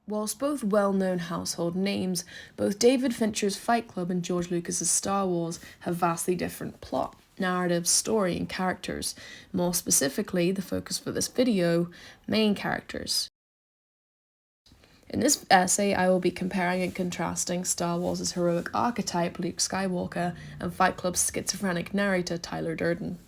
Whilst both well-known household names, both David Fincher's Fight Club and George Lucas's Star Wars have vastly different plot, narrative, story, and characters. More specifically, the focus for this video, main characters. In this essay, I will be comparing and contrasting Star Wars' heroic archetype, Luke Skywalker, and Fight Club's schizophrenic narrator, Tyler Durden.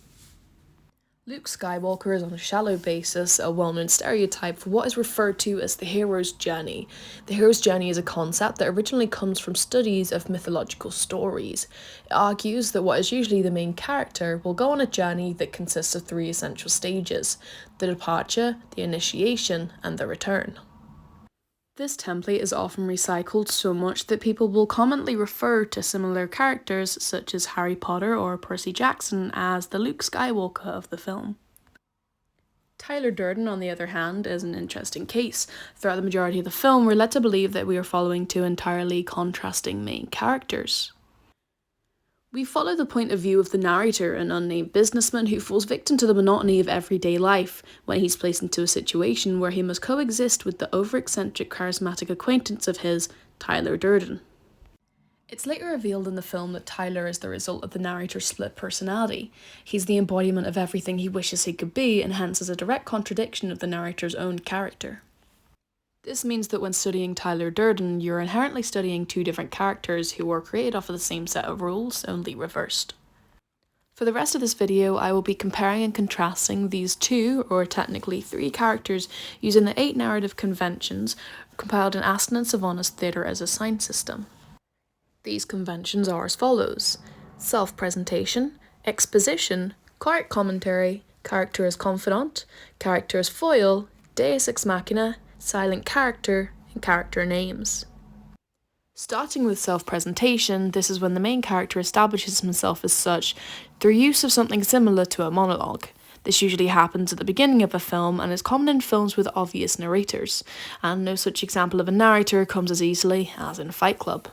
Luke Skywalker is on a shallow basis a well-known stereotype for what is referred to as the hero's journey. The hero's journey is a concept that originally comes from studies of mythological stories. It argues that what is usually the main character will go on a journey that consists of three essential stages: the departure, the initiation, and the return. This template is often recycled so much that people will commonly refer to similar characters such as Harry Potter or Percy Jackson as the Luke Skywalker of the film. Tyler Durden, on the other hand, is an interesting case. Throughout the majority of the film, we're led to believe that we are following two entirely contrasting main characters. We follow the point of view of the narrator, an unnamed businessman who falls victim to the monotony of everyday life when he's placed into a situation where he must coexist with the over-eccentric charismatic acquaintance of his, Tyler Durden. It's later revealed in the film that Tyler is the result of the narrator's split personality. He's the embodiment of everything he wishes he could be, and hence is a direct contradiction of the narrator's own character. This means that when studying Tyler Durden, you're inherently studying two different characters who were created off of the same set of rules, only reversed. For the rest of this video, I will be comparing and contrasting these two, or technically three characters, using the 8 narrative conventions compiled in Aston and Savonas Theatre as a sign system. These conventions are as follows: self-presentation, exposition, quiet commentary, character as confidant, character as foil, deus ex machina, silent character, and character names. Starting with self-presentation, this is when the main character establishes himself as such through use of something similar to a monologue. This usually happens at the beginning of a film and is common in films with obvious narrators, and no such example of a narrator comes as easily as in Fight Club.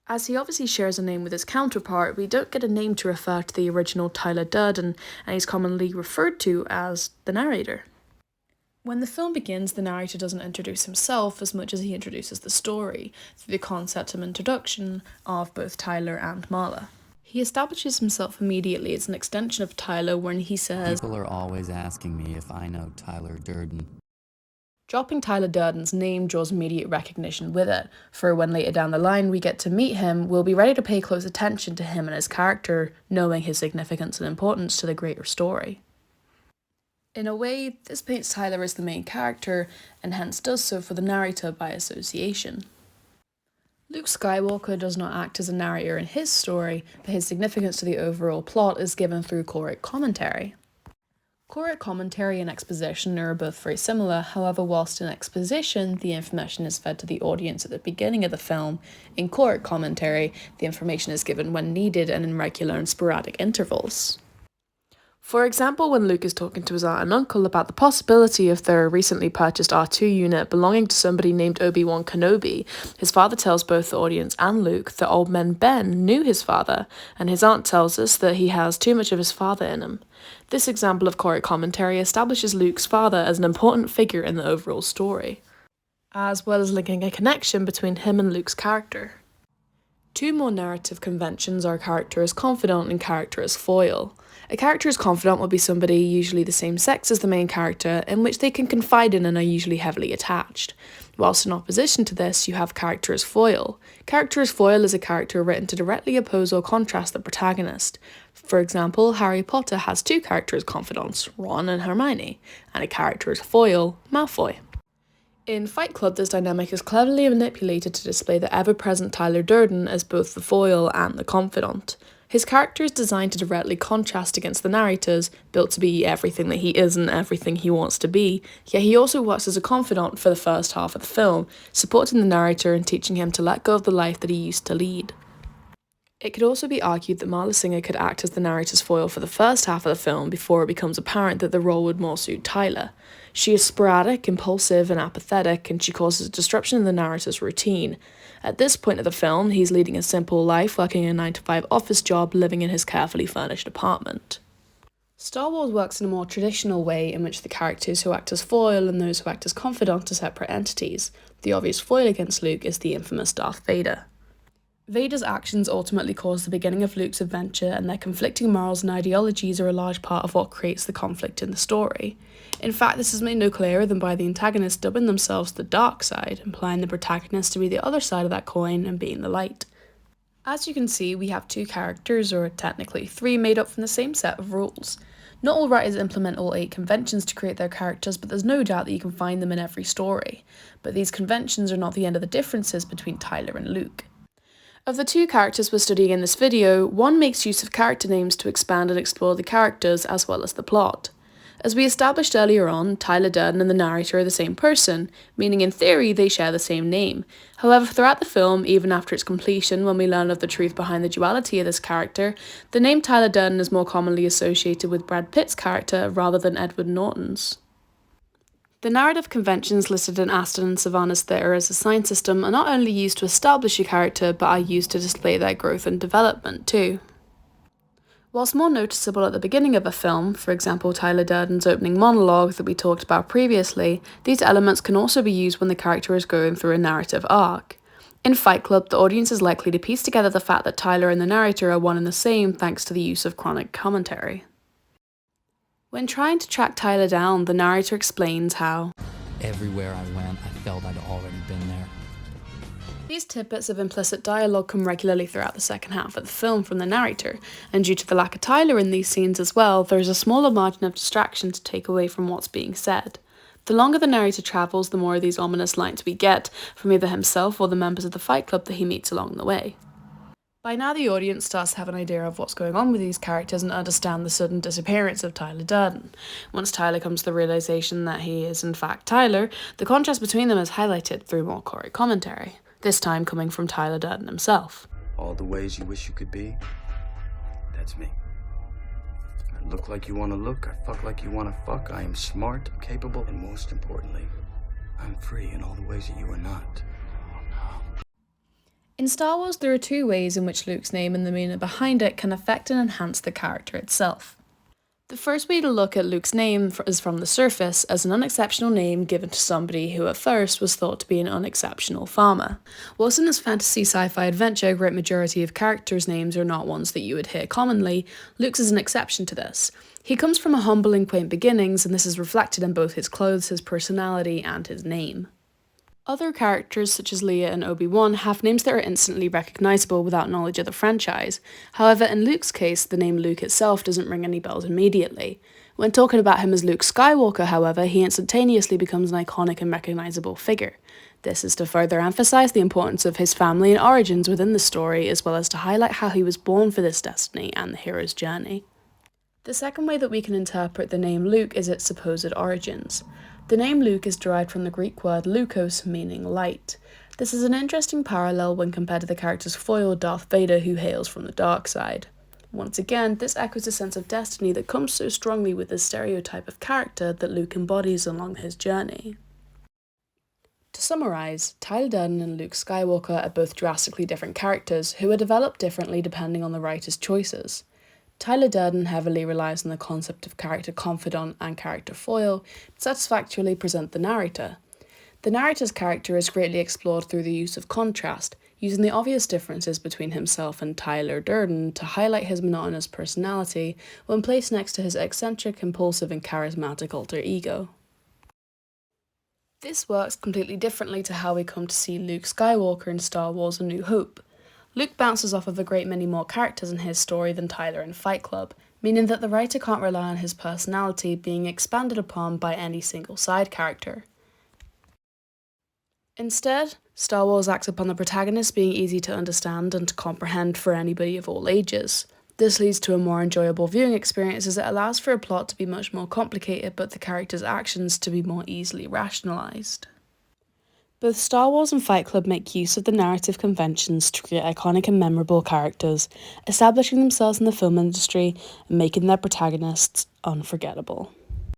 As he obviously shares a name with his counterpart, we don't get a name to refer to the original Tyler Durden, and he's commonly referred to as the narrator. When the film begins, the narrator doesn't introduce himself as much as he introduces the story, through the concept and introduction of both Tyler and Marla. He establishes himself immediately as an extension of Tyler when he says, "People are always asking me if I know Tyler Durden." Dropping Tyler Durden's name draws immediate recognition with it, for when later down the line we get to meet him, we'll be ready to pay close attention to him and his character, knowing his significance and importance to the greater story. In a way, this paints Tyler as the main character, and hence does so for the narrator by association. Luke Skywalker does not act as a narrator in his story, but his significance to the overall plot is given through choric commentary. Choric commentary and exposition are both very similar, however whilst in exposition the information is fed to the audience at the beginning of the film, in choric commentary the information is given when needed and in regular and sporadic intervals. For example, when Luke is talking to his aunt and uncle about the possibility of their recently purchased R2 unit belonging to somebody named Obi-Wan Kenobi, his father tells both the audience and Luke that old man Ben knew his father, and his aunt tells us that he has too much of his father in him. This example of choric commentary establishes Luke's father as an important figure in the overall story, as well as linking a connection between him and Luke's character. Two more narrative conventions are character as confidant and character as foil. A character as confidant will be somebody usually the same sex as the main character, in which they can confide in and are usually heavily attached. Whilst in opposition to this, you have character as foil. Character as foil is a character written to directly oppose or contrast the protagonist. For example, Harry Potter has two character as confidants, Ron and Hermione, and a character as foil, Malfoy. In Fight Club, this dynamic is cleverly manipulated to display the ever-present Tyler Durden as both the foil and the confidant. His character is designed to directly contrast against the narrators, built to be everything that he isn't, everything he wants to be, yet he also works as a confidant for the first half of the film, supporting the narrator and teaching him to let go of the life that he used to lead. It could also be argued that Marla Singer could act as the narrator's foil for the first half of the film before it becomes apparent that the role would more suit Tyler. She is sporadic, impulsive, and apathetic, and she causes a disruption in the narrator's routine. At this point of the film, he's leading a simple life, working a 9-to-5 office job, living in his carefully furnished apartment. Star Wars works in a more traditional way in which the characters who act as foil and those who act as confidant are separate entities. The obvious foil against Luke is the infamous Darth Vader. Vader's actions ultimately cause the beginning of Luke's adventure, and their conflicting morals and ideologies are a large part of what creates the conflict in the story. In fact, this is made no clearer than by the antagonists dubbing themselves the dark side, implying the protagonist to be the other side of that coin and being the light. As you can see, we have two characters, or technically three, made up from the same set of rules. Not all writers implement all 8 conventions to create their characters, but there's no doubt that you can find them in every story. But these conventions are not the end of the differences between Tyler and Luke. Of the 2 characters we're studying in this video, one makes use of character names to expand and explore the characters as well as the plot. As we established earlier on, Tyler Durden and the narrator are the same person, meaning in theory they share the same name. However, throughout the film, even after its completion, when we learn of the truth behind the duality of this character, the name Tyler Durden is more commonly associated with Brad Pitt's character rather than Edward Norton's. The narrative conventions listed in Aston and Savonas theatre as a sign system are not only used to establish a character, but are used to display their growth and development too. Whilst more noticeable at the beginning of a film, for example Tyler Durden's opening monologue that we talked about previously, these elements can also be used when the character is going through a narrative arc. In Fight Club, the audience is likely to piece together the fact that Tyler and the narrator are one and the same thanks to the use of chronic commentary. When trying to track Tyler down, the narrator explains how Everywhere I went, I felt I'd already been there. these tidbits of implicit dialogue come regularly throughout the second half of the film from the narrator, and due to the lack of Tyler in these scenes as well, there is a smaller margin of distraction to take away from what's being said. The longer the narrator travels, the more of these ominous lines we get from either himself or the members of the Fight Club that he meets along the way. By now the audience starts to have an idea of what's going on with these characters and understand the sudden disappearance of Tyler Durden. Once Tyler comes to the realisation that he is in fact Tyler, the contrast between them is highlighted through more chronic commentary, this time coming from Tyler Durden himself. All the ways you wish you could be, that's me. I look like you want to look, I fuck like you want to fuck, I am smart, capable, and most importantly, I'm free in all the ways that you are not. In Star Wars, there are 2 ways in which Luke's name and the meaning behind it can affect and enhance the character itself. The first way to look at Luke's name is from the surface, as an unexceptional name given to somebody who at first was thought to be an unexceptional farmer. Whilst in this fantasy sci-fi adventure, a great majority of characters' names are not ones that you would hear commonly, Luke's is an exception to this. He comes from a humble and quaint beginnings, and this is reflected in both his clothes, his personality, and his name. Other characters, such as Leia and Obi-Wan, have names that are instantly recognisable without knowledge of the franchise. However, in Luke's case, the name Luke itself doesn't ring any bells immediately. When talking about him as Luke Skywalker, however, he instantaneously becomes an iconic and recognisable figure. This is to further emphasise the importance of his family and origins within the story, as well as to highlight how he was born for this destiny and the hero's journey. The second way that we can interpret the name Luke is its supposed origins. The name Luke is derived from the Greek word lukos, meaning light. This is an interesting parallel when compared to the character's foil Darth Vader, who hails from the dark side. Once again, this echoes a sense of destiny that comes so strongly with the stereotype of character that Luke embodies along his journey. To summarise, Tyler Durden and Luke Skywalker are both drastically different characters who are developed differently depending on the writer's choices. Tyler Durden heavily relies on the concept of character confidant and character foil to satisfactorily present the narrator. The narrator's character is greatly explored through the use of contrast, using the obvious differences between himself and Tyler Durden to highlight his monotonous personality when placed next to his eccentric, impulsive and charismatic alter ego. This works completely differently to how we come to see Luke Skywalker in Star Wars: A New Hope. Luke bounces off of a great many more characters in his story than Tyler in Fight Club, meaning that the writer can't rely on his personality being expanded upon by any single side character. Instead, Star Wars acts upon the protagonist being easy to understand and to comprehend for anybody of all ages. This leads to a more enjoyable viewing experience as it allows for a plot to be much more complicated but the character's actions to be more easily rationalised. Both Star Wars and Fight Club make use of the narrative conventions to create iconic and memorable characters, establishing themselves in the film industry and making their protagonists unforgettable.